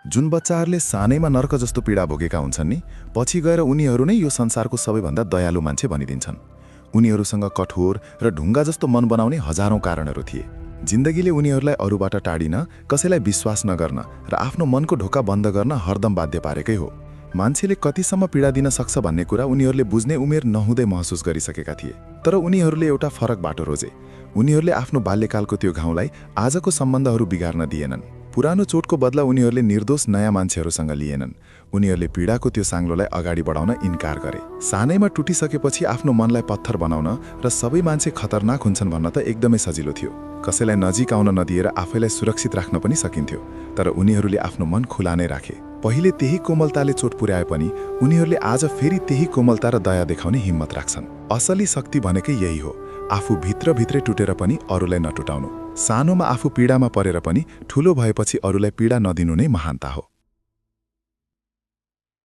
जुन बच्चाहरूले सानैमा नर्क जस्तो पीडा भोगेका हुन्छन् नि, पछि गएर उनीहरू नै यो संसारको सबैभन्दा दयालु मान्छे भनिदिन्छन्। उनीहरूसँग कठोर र ढुङ्गा जस्तो मन बनाउने हजारौं कारणहरू थिए। जिन्दगीले उनीहरूलाई अरूबाट टाडिन, कसैलाई विश्वास नगर्न र आफ्नो मनको ढोका बन्द गर्न हरदम बाध्य पारेकै हो। मान्छेले कतिसम्म पीडा दिन सक्छ भन्ने कुरा उनीहरूले बुझ्ने उमेर नहुँदै महसुस गरिसकेका थिए। तर उनीहरूले एउटा फरक बाटो रोजे। उनीहरूले आफ्नो बाल्यकालको त्यो घाउलाई आजको सम्बन्धहरू बिगार्न दिएनन्। पुरानो चोटको बदला उनीहरूले निर्दोष नयाँ मान्छेहरूसँग लिएनन्। उनीहरूले पीडाको त्यो साङ्लोलाई अगाडि बढाउन इन्कार गरे। सानैमा टुटिसकेपछि आफ्नो मनलाई पत्थर बनाउन र सबै मान्छे खतरनाक हुन्छन् भन्न त एकदमै सजिलो थियो। कसैलाई नजिक आउन नदिएर आफैलाई सुरक्षित राख्न पनि सकिन्थ्यो। तर उनीहरूले आफ्नो मन खुला नै राखे। पहिले त्यही कोमलताले चोट पुर्याए पनि उनीहरूले आज फेरि त्यही कोमलता र दया देखाउने हिम्मत राख्छन्। असली शक्ति भनेकै यही हो, आफू भित्रभित्रै टुटेर पनि अरूलाई नटुटाउनु। सानोमा आफू पीडामा परेर पनि ठुलो भएपछि अरूलाई पीडा नदिनु नै महानता हो।